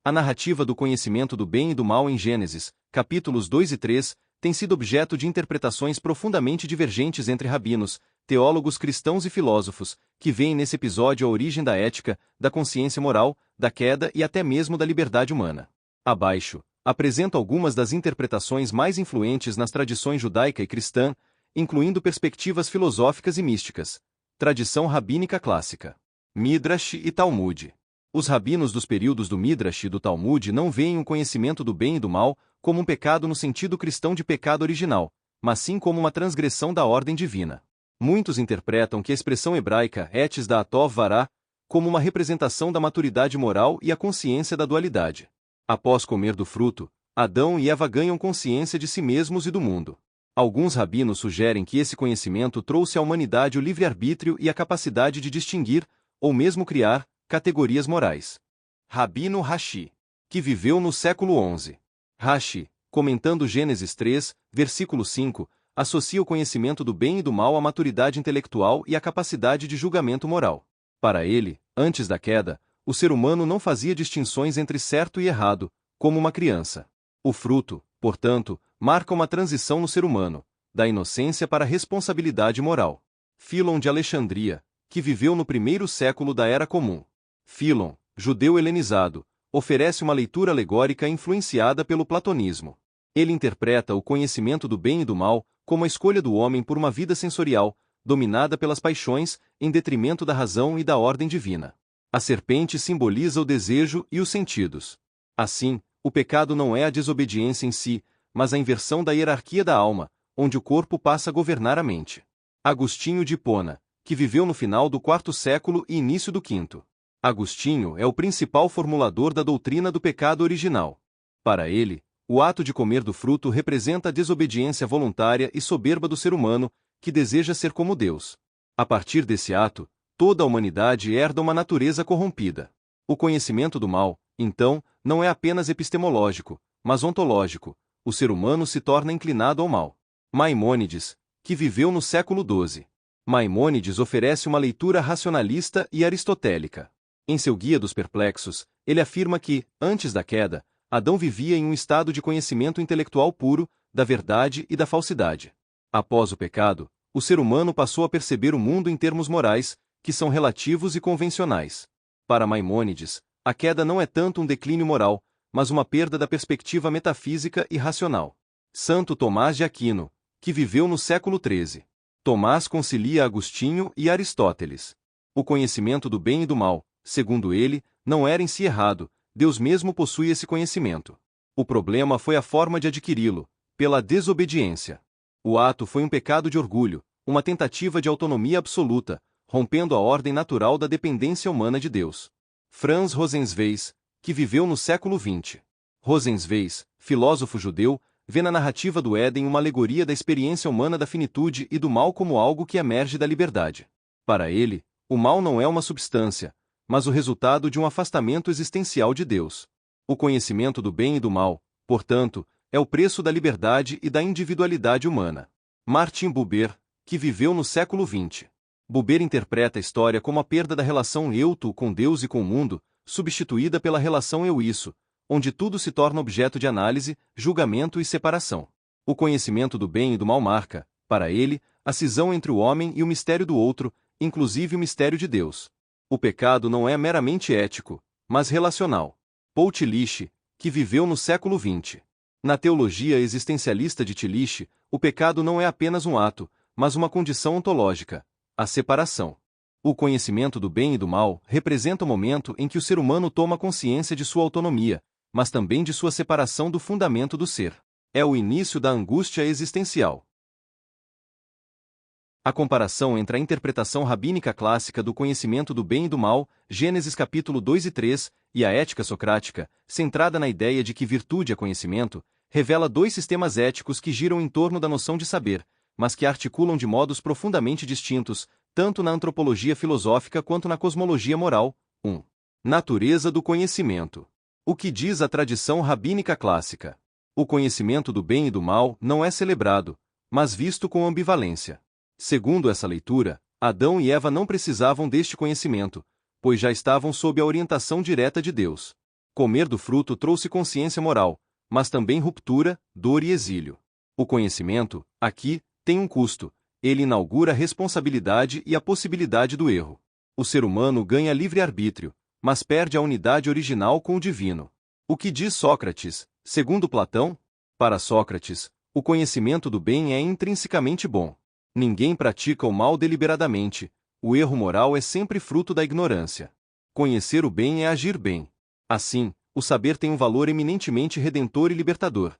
A narrativa do conhecimento do bem e do mal em Gênesis, capítulos 2 e 3, tem sido objeto de interpretações profundamente divergentes entre rabinos, teólogos cristãos e filósofos, que veem nesse episódio a origem da ética, da consciência moral, da queda e até mesmo da liberdade humana. Abaixo, apresento algumas das interpretações mais influentes nas tradições judaica e cristã, incluindo perspectivas filosóficas e místicas. Tradição rabínica clássica. Midrash e Talmud. Os rabinos dos períodos do Midrash e do Talmud não veem o conhecimento do bem e do mal como um pecado no sentido cristão de pecado original, mas sim como uma transgressão da ordem divina. Muitos interpretam que a expressão hebraica etes da atov vará como uma representação da maturidade moral e a consciência da dualidade. Após comer do fruto, Adão e Eva ganham consciência de si mesmos e do mundo. Alguns rabinos sugerem que esse conhecimento trouxe à humanidade o livre-arbítrio e a capacidade de distinguir, ou mesmo criar, categorias morais. Rabino Rashi, que viveu no século XI. Rashi, comentando Gênesis 3, versículo 5, associa o conhecimento do bem e do mal à maturidade intelectual e à capacidade de julgamento moral. Para ele, antes da queda, o ser humano não fazia distinções entre certo e errado, como uma criança. O fruto, portanto, marca uma transição no ser humano, da inocência para a responsabilidade moral. Fílon de Alexandria, que viveu no primeiro século da Era Comum. Fílon, judeu helenizado, oferece uma leitura alegórica influenciada pelo platonismo. Ele interpreta o conhecimento do bem e do mal como a escolha do homem por uma vida sensorial, dominada pelas paixões, em detrimento da razão e da ordem divina. A serpente simboliza o desejo e os sentidos. Assim, o pecado não é a desobediência em si, mas a inversão da hierarquia da alma, onde o corpo passa a governar a mente. Agostinho de Hipona, que viveu no final do IV século e início do V. Agostinho é o principal formulador da doutrina do pecado original. Para ele, o ato de comer do fruto representa a desobediência voluntária e soberba do ser humano, que deseja ser como Deus. A partir desse ato, toda a humanidade herda uma natureza corrompida. O conhecimento do mal, então, não é apenas epistemológico, mas ontológico. O ser humano se torna inclinado ao mal. Maimônides, que viveu no século XII. Maimônides oferece uma leitura racionalista e aristotélica. Em seu Guia dos Perplexos, ele afirma que, antes da queda, Adão vivia em um estado de conhecimento intelectual puro, da verdade e da falsidade. Após o pecado, o ser humano passou a perceber o mundo em termos morais, que são relativos e convencionais. Para Maimônides, a queda não é tanto um declínio moral, mas uma perda da perspectiva metafísica e racional. Santo Tomás de Aquino, que viveu no século XIII. Tomás concilia Agostinho e Aristóteles. O conhecimento do bem e do mal, segundo ele, não era em si errado, Deus mesmo possui esse conhecimento. O problema foi a forma de adquiri-lo, pela desobediência. O ato foi um pecado de orgulho, uma tentativa de autonomia absoluta, rompendo a ordem natural da dependência humana de Deus. Franz Rosenzweig, que viveu no século XX. Rosenzweig, filósofo judeu, vê na narrativa do Éden uma alegoria da experiência humana da finitude e do mal como algo que emerge da liberdade. Para ele, o mal não é uma substância, mas o resultado de um afastamento existencial de Deus. O conhecimento do bem e do mal, portanto, é o preço da liberdade e da individualidade humana. Martin Buber, que viveu no século XX. Buber interpreta a história como a perda da relação eu-tu com Deus e com o mundo, substituída pela relação eu-isso, onde tudo se torna objeto de análise, julgamento e separação. O conhecimento do bem e do mal marca, para ele, a cisão entre o homem e o mistério do outro, inclusive o mistério de Deus. O pecado não é meramente ético, mas relacional. Paul Tillich, que viveu no século XX. Na teologia existencialista de Tillich, o pecado não é apenas um ato, mas uma condição ontológica, a separação. O conhecimento do bem e do mal representa o momento em que o ser humano toma consciência de sua autonomia, mas também de sua separação do fundamento do ser. É o início da angústia existencial. A comparação entre a interpretação rabínica clássica do conhecimento do bem e do mal, Gênesis capítulo 2 e 3, e a ética socrática, centrada na ideia de que virtude é conhecimento, revela dois sistemas éticos que giram em torno da noção de saber, mas que articulam de modos profundamente distintos, tanto na antropologia filosófica quanto na cosmologia moral. 1. Natureza do conhecimento. O que diz a tradição rabínica clássica? O conhecimento do bem e do mal não é celebrado, mas visto com ambivalência. Segundo essa leitura, Adão e Eva não precisavam deste conhecimento, pois já estavam sob a orientação direta de Deus. Comer do fruto trouxe consciência moral, mas também ruptura, dor e exílio. O conhecimento, aqui, tem um custo. Ele inaugura a responsabilidade e a possibilidade do erro. O ser humano ganha livre-arbítrio, mas perde a unidade original com o divino. O que diz Sócrates, segundo Platão? Para Sócrates, o conhecimento do bem é intrinsecamente bom. Ninguém pratica o mal deliberadamente. O erro moral é sempre fruto da ignorância. Conhecer o bem é agir bem. Assim, o saber tem um valor eminentemente redentor e libertador.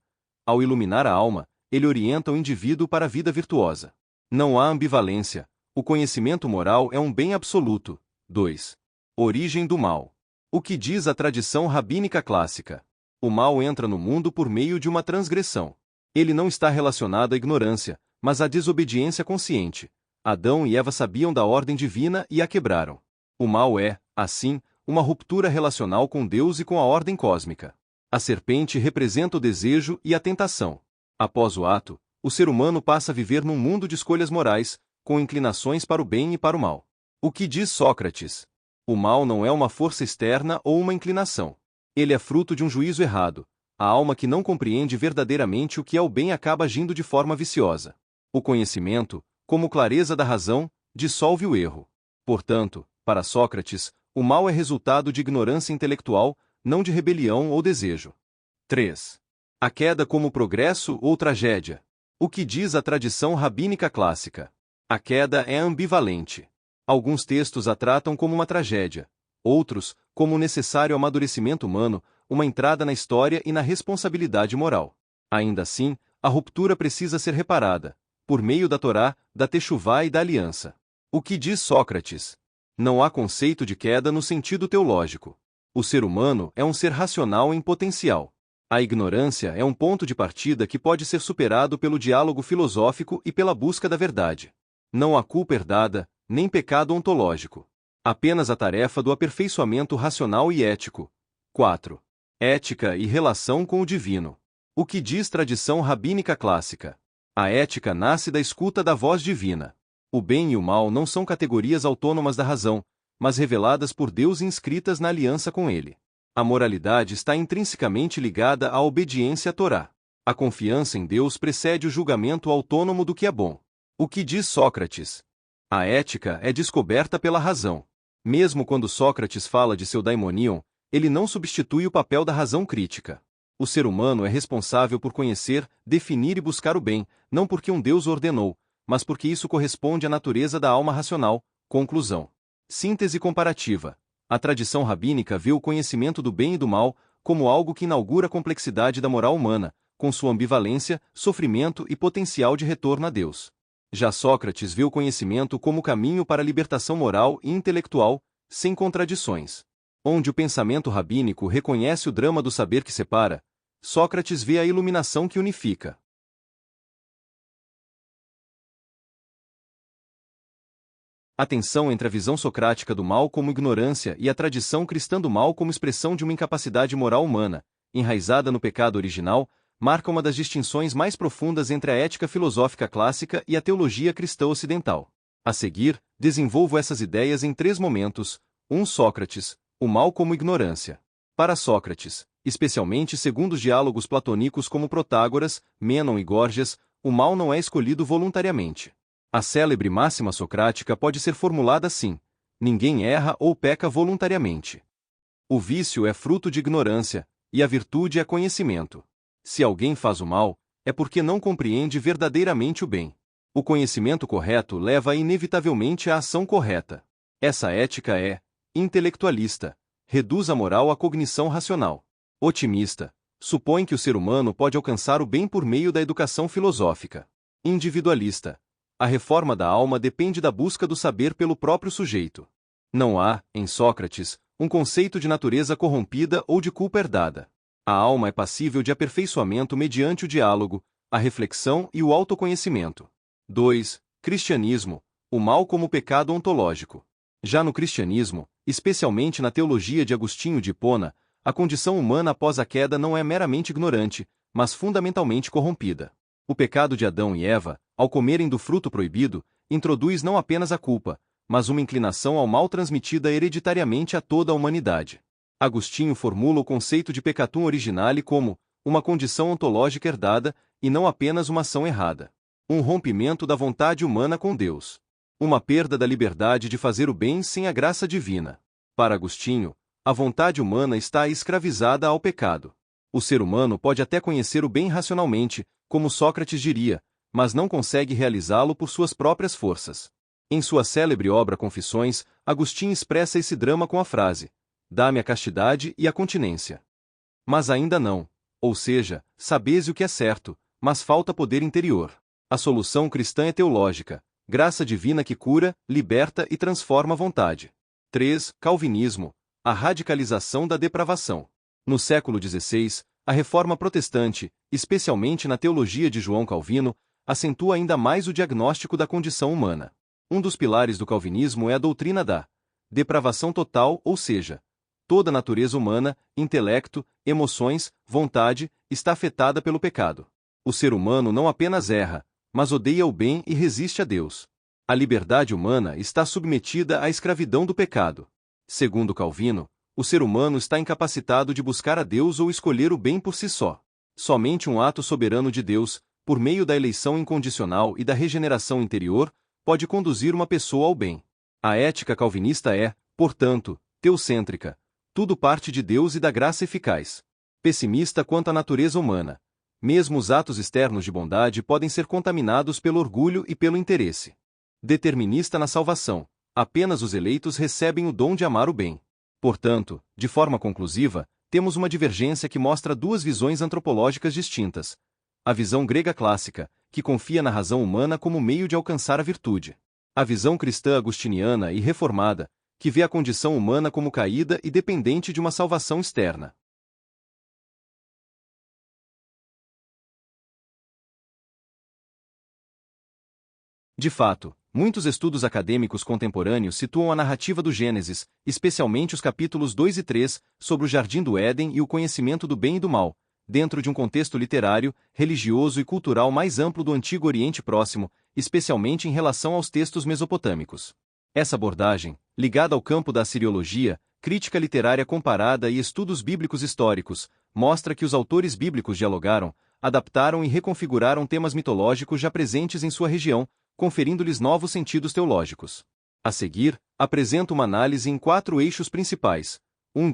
Ao iluminar a alma, ele orienta o indivíduo para a vida virtuosa. Não há ambivalência. O conhecimento moral é um bem absoluto. 2. Origem do mal. O que diz a tradição rabínica clássica? O mal entra no mundo por meio de uma transgressão. Ele não está relacionado à ignorância, mas à desobediência consciente. Adão e Eva sabiam da ordem divina e a quebraram. O mal é, assim, uma ruptura relacional com Deus e com a ordem cósmica. A serpente representa o desejo e a tentação. Após o ato, o ser humano passa a viver num mundo de escolhas morais, com inclinações para o bem e para o mal. O que diz Sócrates? O mal não é uma força externa ou uma inclinação. Ele é fruto de um juízo errado. A alma que não compreende verdadeiramente o que é o bem acaba agindo de forma viciosa. O conhecimento, como clareza da razão, dissolve o erro. Portanto, para Sócrates, o mal é resultado de ignorância intelectual, não de rebelião ou desejo. 3. A queda como progresso ou tragédia. O que diz a tradição rabínica clássica? A queda é ambivalente. Alguns textos a tratam como uma tragédia, outros, como um necessário amadurecimento humano, uma entrada na história e na responsabilidade moral. Ainda assim, a ruptura precisa ser reparada, por meio da Torá, da Techuvá e da aliança. O que diz Sócrates? Não há conceito de queda no sentido teológico. O ser humano é um ser racional em potencial. A ignorância é um ponto de partida que pode ser superado pelo diálogo filosófico e pela busca da verdade. Não há culpa herdada, nem pecado ontológico. Apenas a tarefa do aperfeiçoamento racional e ético. 4. Ética e relação com o divino. O que diz tradição rabínica clássica? A ética nasce da escuta da voz divina. O bem e o mal não são categorias autônomas da razão, mas reveladas por Deus e inscritas na aliança com Ele. A moralidade está intrinsecamente ligada à obediência à Torá. A confiança em Deus precede o julgamento autônomo do que é bom. O que diz Sócrates? A ética é descoberta pela razão. Mesmo quando Sócrates fala de seu daimonion, ele não substitui o papel da razão crítica. O ser humano é responsável por conhecer, definir e buscar o bem, não porque um Deus o ordenou, mas porque isso corresponde à natureza da alma racional. Conclusão. Síntese comparativa. A tradição rabínica vê o conhecimento do bem e do mal como algo que inaugura a complexidade da moral humana, com sua ambivalência, sofrimento e potencial de retorno a Deus. Já Sócrates vê o conhecimento como caminho para a libertação moral e intelectual, sem contradições. Onde o pensamento rabínico reconhece o drama do saber que separa, Sócrates vê a iluminação que unifica. A tensão entre a visão socrática do mal como ignorância e a tradição cristã do mal como expressão de uma incapacidade moral humana, enraizada no pecado original, marca uma das distinções mais profundas entre a ética filosófica clássica e a teologia cristã ocidental. A seguir, desenvolvo essas ideias em 3 momentos. 1. Sócrates, o mal como ignorância. Para Sócrates, especialmente segundo os diálogos platônicos como Protágoras, Mênon e Górgias, o mal não é escolhido voluntariamente. A célebre máxima socrática pode ser formulada assim: ninguém erra ou peca voluntariamente. O vício é fruto de ignorância, e a virtude é conhecimento. Se alguém faz o mal, é porque não compreende verdadeiramente o bem. O conhecimento correto leva inevitavelmente à ação correta. Essa ética é intelectualista, reduz a moral à cognição racional. Otimista, supõe que o ser humano pode alcançar o bem por meio da educação filosófica. Individualista, a reforma da alma depende da busca do saber pelo próprio sujeito. Não há, em Sócrates, um conceito de natureza corrompida ou de culpa herdada. A alma é passível de aperfeiçoamento mediante o diálogo, a reflexão e o autoconhecimento. 2. Cristianismo, o mal como pecado ontológico. Já no cristianismo, especialmente na teologia de Agostinho de Hipona, a condição humana após a queda não é meramente ignorante, mas fundamentalmente corrompida. O pecado de Adão e Eva, ao comerem do fruto proibido, introduz não apenas a culpa, mas uma inclinação ao mal transmitida hereditariamente a toda a humanidade. Agostinho formula o conceito de peccatum originale como uma condição ontológica herdada, e não apenas uma ação errada. Um rompimento da vontade humana com Deus. Uma perda da liberdade de fazer o bem sem a graça divina. Para Agostinho, a vontade humana está escravizada ao pecado. O ser humano pode até conhecer o bem racionalmente, como Sócrates diria, mas não consegue realizá-lo por suas próprias forças. Em sua célebre obra Confissões, Agostinho expressa esse drama com a frase: dá-me a castidade e a continência. Mas ainda não. Ou seja, sabeis o que é certo, mas falta poder interior. A solução cristã é teológica, graça divina que cura, liberta e transforma a vontade. 3. Calvinismo, a radicalização da depravação. No século XVI, a reforma protestante, especialmente na teologia de João Calvino, acentua ainda mais o diagnóstico da condição humana. Um dos pilares do calvinismo é a doutrina da depravação total, ou seja, toda a natureza humana, intelecto, emoções, vontade, está afetada pelo pecado. O ser humano não apenas erra, mas odeia o bem e resiste a Deus. A liberdade humana está submetida à escravidão do pecado. Segundo Calvino, o ser humano está incapacitado de buscar a Deus ou escolher o bem por si só. Somente um ato soberano de Deus, por meio da eleição incondicional e da regeneração interior, pode conduzir uma pessoa ao bem. A ética calvinista é, portanto, teocêntrica. Tudo parte de Deus e da graça eficaz. Pessimista quanto à natureza humana. Mesmo os atos externos de bondade podem ser contaminados pelo orgulho e pelo interesse. Determinista na salvação. Apenas os eleitos recebem o dom de amar o bem. Portanto, de forma conclusiva, temos uma divergência que mostra duas visões antropológicas distintas. A visão grega clássica, que confia na razão humana como meio de alcançar a virtude. A visão cristã agostiniana e reformada, que vê a condição humana como caída e dependente de uma salvação externa. De fato, muitos estudos acadêmicos contemporâneos situam a narrativa do Gênesis, especialmente os capítulos 2 e 3, sobre o Jardim do Éden e o conhecimento do bem e do mal, dentro de um contexto literário, religioso e cultural mais amplo do Antigo Oriente Próximo, especialmente em relação aos textos mesopotâmicos. Essa abordagem, ligada ao campo da assiriologia, crítica literária comparada e estudos bíblicos históricos, mostra que os autores bíblicos dialogaram, adaptaram e reconfiguraram temas mitológicos já presentes em sua região, conferindo-lhes novos sentidos teológicos. A seguir, apresento uma análise em 4 eixos principais: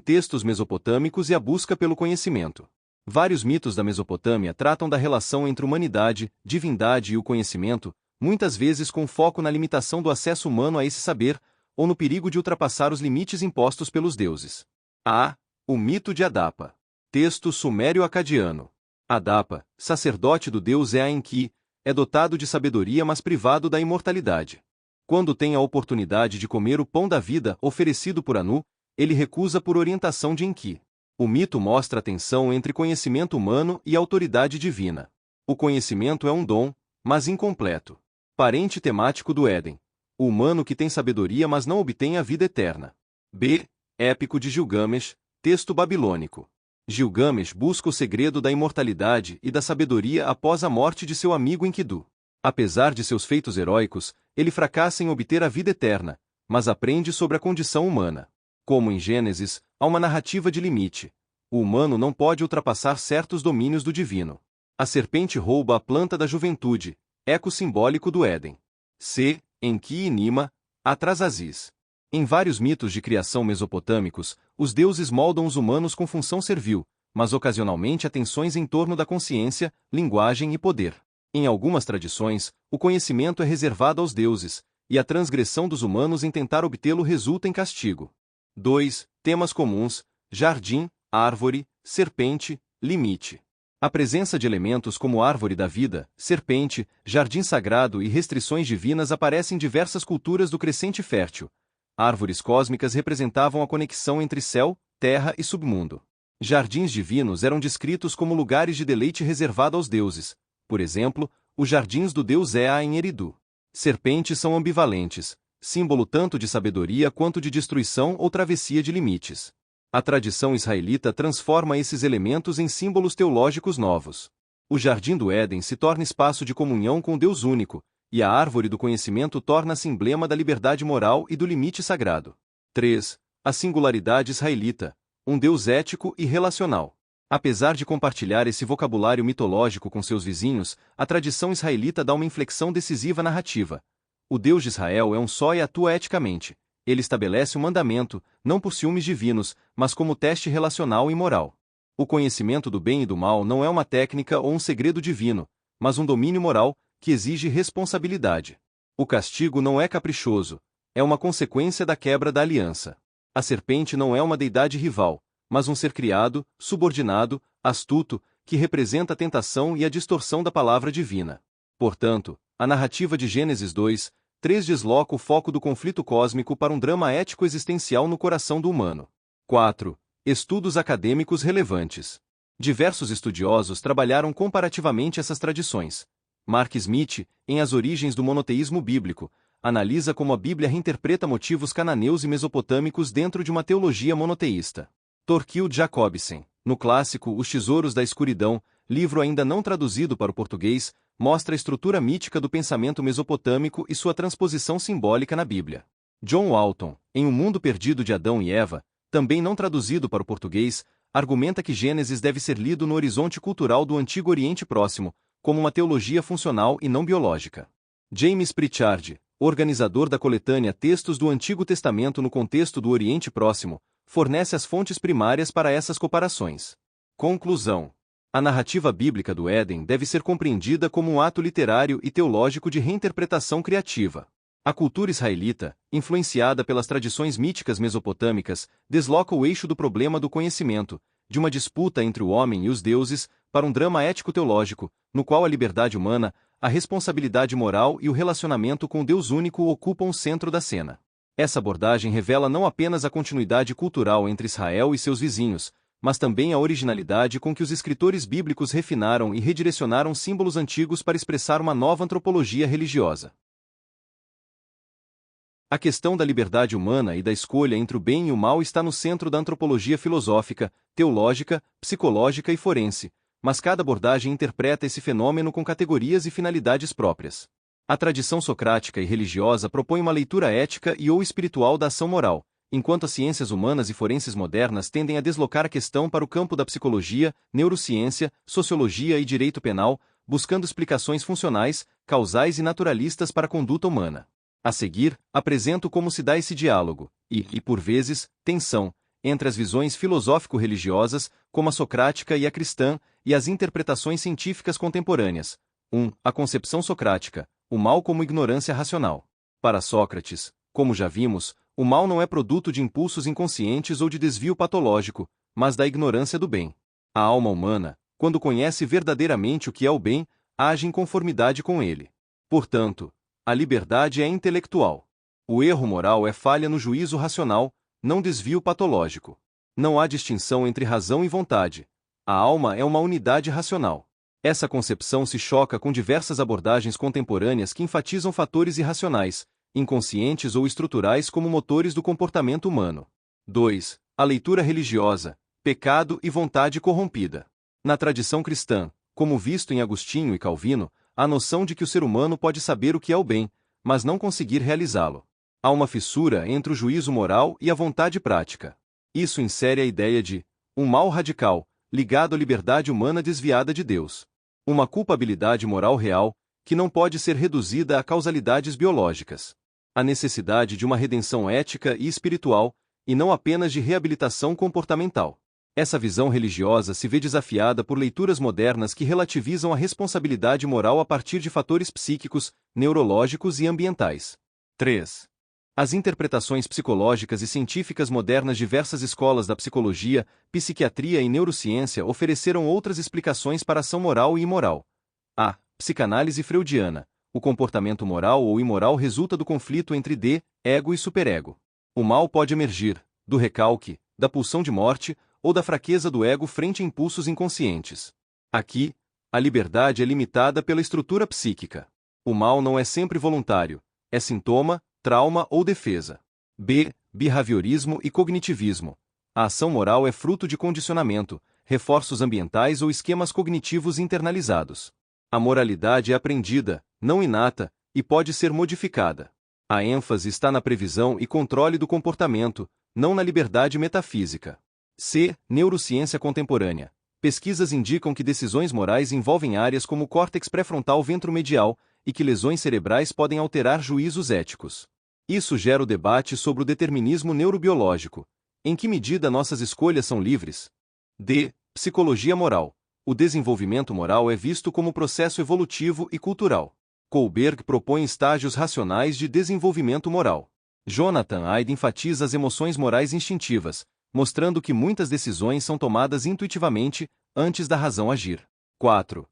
textos mesopotâmicos e a busca pelo conhecimento. Vários mitos da Mesopotâmia tratam da relação entre humanidade, divindade e o conhecimento, muitas vezes com foco na limitação do acesso humano a esse saber, ou no perigo de ultrapassar os limites impostos pelos deuses. A. O mito de Adapa. Texto sumério-acadiano. Adapa, sacerdote do deus Ea-Enki, é dotado de sabedoria mas privado da imortalidade. Quando tem a oportunidade de comer o pão da vida oferecido por Anu, ele recusa por orientação de Enki. O mito mostra a tensão entre conhecimento humano e autoridade divina. O conhecimento é um dom, mas incompleto. Parente temático do Éden. O humano que tem sabedoria mas não obtém a vida eterna. B. Épico de Gilgamesh, texto babilônico. Gilgamesh busca o segredo da imortalidade e da sabedoria após a morte de seu amigo Enkidu. Apesar de seus feitos heróicos, ele fracassa em obter a vida eterna, mas aprende sobre a condição humana. Como em Gênesis, há uma narrativa de limite. O humano não pode ultrapassar certos domínios do divino. A serpente rouba a planta da juventude, eco simbólico do Éden. C. Enki e Nima, Atrasasis. Em vários mitos de criação mesopotâmicos, os deuses moldam os humanos com função servil, mas ocasionalmente há tensões em torno da consciência, linguagem e poder. Em algumas tradições, o conhecimento é reservado aos deuses, e a transgressão dos humanos em tentar obtê-lo resulta em castigo. 2. Temas comuns: jardim, árvore, serpente, limite. A presença de elementos como árvore da vida, serpente, jardim sagrado e restrições divinas aparece em diversas culturas do crescente fértil. Árvores cósmicas representavam a conexão entre céu, terra e submundo. Jardins divinos eram descritos como lugares de deleite reservado aos deuses. Por exemplo, os jardins do deus Ea em Eridu. Serpentes são ambivalentes, símbolo tanto de sabedoria quanto de destruição ou travessia de limites. A tradição israelita transforma esses elementos em símbolos teológicos novos. O Jardim do Éden se torna espaço de comunhão com Deus único, e a árvore do conhecimento torna-se emblema da liberdade moral e do limite sagrado. 3. A singularidade israelita, um Deus ético e relacional. Apesar de compartilhar esse vocabulário mitológico com seus vizinhos, a tradição israelita dá uma inflexão decisiva narrativa. O Deus de Israel é um só e atua eticamente. Ele estabelece um mandamento, não por ciúmes divinos, mas como teste relacional e moral. O conhecimento do bem e do mal não é uma técnica ou um segredo divino, mas um domínio moral, que exige responsabilidade. O castigo não é caprichoso, é uma consequência da quebra da aliança. A serpente não é uma deidade rival, mas um ser criado, subordinado, astuto, que representa a tentação e a distorção da palavra divina. Portanto, a narrativa de Gênesis 2:3 desloca o foco do conflito cósmico para um drama ético existencial no coração do humano. 4. Estudos acadêmicos relevantes. Diversos estudiosos trabalharam comparativamente essas tradições. Mark Smith, em As Origens do Monoteísmo Bíblico, analisa como a Bíblia reinterpreta motivos cananeus e mesopotâmicos dentro de uma teologia monoteísta. Thorkild Jacobsen, no clássico Os Tesouros da Escuridão, livro ainda não traduzido para o português, mostra a estrutura mítica do pensamento mesopotâmico e sua transposição simbólica na Bíblia. John Walton, em O Mundo Perdido de Adão e Eva, também não traduzido para o português, argumenta que Gênesis deve ser lido no horizonte cultural do Antigo Oriente Próximo, como uma teologia funcional e não biológica. James Pritchard, organizador da coletânea Textos do Antigo Testamento no Contexto do Oriente Próximo, fornece as fontes primárias para essas comparações. Conclusão. A narrativa bíblica do Éden deve ser compreendida como um ato literário e teológico de reinterpretação criativa. A cultura israelita, influenciada pelas tradições míticas mesopotâmicas, desloca o eixo do problema do conhecimento, de uma disputa entre o homem e os deuses, para um drama ético-teológico, no qual a liberdade humana, a responsabilidade moral e o relacionamento com o Deus único ocupam o centro da cena. Essa abordagem revela não apenas a continuidade cultural entre Israel e seus vizinhos, mas também a originalidade com que os escritores bíblicos refinaram e redirecionaram símbolos antigos para expressar uma nova antropologia religiosa. A questão da liberdade humana e da escolha entre o bem e o mal está no centro da antropologia filosófica, teológica, psicológica e forense, mas cada abordagem interpreta esse fenômeno com categorias e finalidades próprias. A tradição socrática e religiosa propõe uma leitura ética e ou espiritual da ação moral, enquanto as ciências humanas e forenses modernas tendem a deslocar a questão para o campo da psicologia, neurociência, sociologia e direito penal, buscando explicações funcionais, causais e naturalistas para a conduta humana. A seguir, apresento como se dá esse diálogo, e por vezes, tensão, entre as visões filosófico-religiosas, como a socrática e a cristã, e as interpretações científicas contemporâneas. 1. A concepção socrática, o mal como ignorância racional. Para Sócrates, como já vimos, o mal não é produto de impulsos inconscientes ou de desvio patológico, mas da ignorância do bem. A alma humana, quando conhece verdadeiramente o que é o bem, age em conformidade com ele. Portanto, a liberdade é intelectual. O erro moral é falha no juízo racional, não desvio patológico. Não há distinção entre razão e vontade. A alma é uma unidade racional. Essa concepção se choca com diversas abordagens contemporâneas que enfatizam fatores irracionais, inconscientes ou estruturais como motores do comportamento humano. 2. A leitura religiosa, pecado e vontade corrompida. Na tradição cristã, como visto em Agostinho e Calvino, há a noção de que o ser humano pode saber o que é o bem, mas não conseguir realizá-lo. Há uma fissura entre o juízo moral e a vontade prática. Isso insere a ideia de um mal radical, ligado à liberdade humana desviada de Deus. Uma culpabilidade moral real, que não pode ser reduzida a causalidades biológicas. A necessidade de uma redenção ética e espiritual, e não apenas de reabilitação comportamental. Essa visão religiosa se vê desafiada por leituras modernas que relativizam a responsabilidade moral a partir de fatores psíquicos, neurológicos e ambientais. 3. As interpretações psicológicas e científicas modernas diversas escolas da psicologia, psiquiatria e neurociência ofereceram outras explicações para a ação moral e imoral. A. Psicanálise freudiana. O comportamento moral ou imoral resulta do conflito entre ego e superego. O mal pode emergir do recalque, da pulsão de morte ou da fraqueza do ego frente a impulsos inconscientes. Aqui, a liberdade é limitada pela estrutura psíquica. O mal não é sempre voluntário, é sintoma, trauma ou defesa. B. Behaviorismo e cognitivismo. A ação moral é fruto de condicionamento, reforços ambientais ou esquemas cognitivos internalizados. A moralidade é aprendida, não inata, e pode ser modificada. A ênfase está na previsão e controle do comportamento, não na liberdade metafísica. C. Neurociência contemporânea. Pesquisas indicam que decisões morais envolvem áreas como o córtex pré-frontal ventromedial e que lesões cerebrais podem alterar juízos éticos. Isso gera o debate sobre o determinismo neurobiológico. Em que medida nossas escolhas são livres? D. Psicologia moral. O desenvolvimento moral é visto como processo evolutivo e cultural. Kohlberg propõe estágios racionais de desenvolvimento moral. Jonathan Haidt enfatiza as emoções morais instintivas, mostrando que muitas decisões são tomadas intuitivamente, antes da razão agir. 4.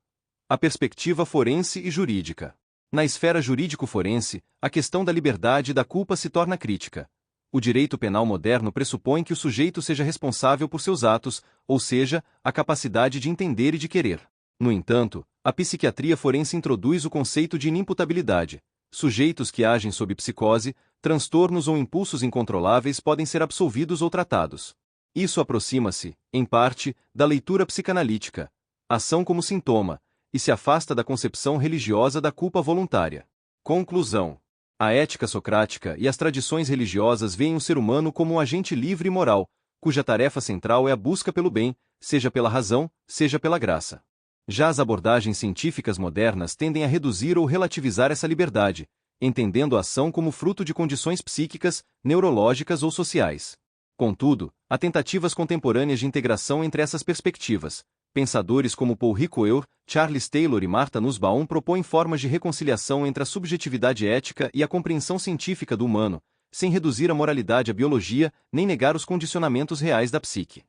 A perspectiva forense e jurídica. Na esfera jurídico-forense, a questão da liberdade e da culpa se torna crítica. O direito penal moderno pressupõe que o sujeito seja responsável por seus atos, ou seja, a capacidade de entender e de querer. No entanto, a psiquiatria forense introduz o conceito de inimputabilidade. Sujeitos que agem sob psicose, transtornos ou impulsos incontroláveis podem ser absolvidos ou tratados. Isso aproxima-se, em parte, da leitura psicanalítica, ação como sintoma, e se afasta da concepção religiosa da culpa voluntária. Conclusão. A ética socrática e as tradições religiosas veem o ser humano como um agente livre e moral, cuja tarefa central é a busca pelo bem, seja pela razão, seja pela graça. Já as abordagens científicas modernas tendem a reduzir ou relativizar essa liberdade, entendendo a ação como fruto de condições psíquicas, neurológicas ou sociais. Contudo, há tentativas contemporâneas de integração entre essas perspectivas. Pensadores como Paul Ricoeur, Charles Taylor e Martha Nussbaum propõem formas de reconciliação entre a subjetividade ética e a compreensão científica do humano, sem reduzir a moralidade à biologia, nem negar os condicionamentos reais da psique.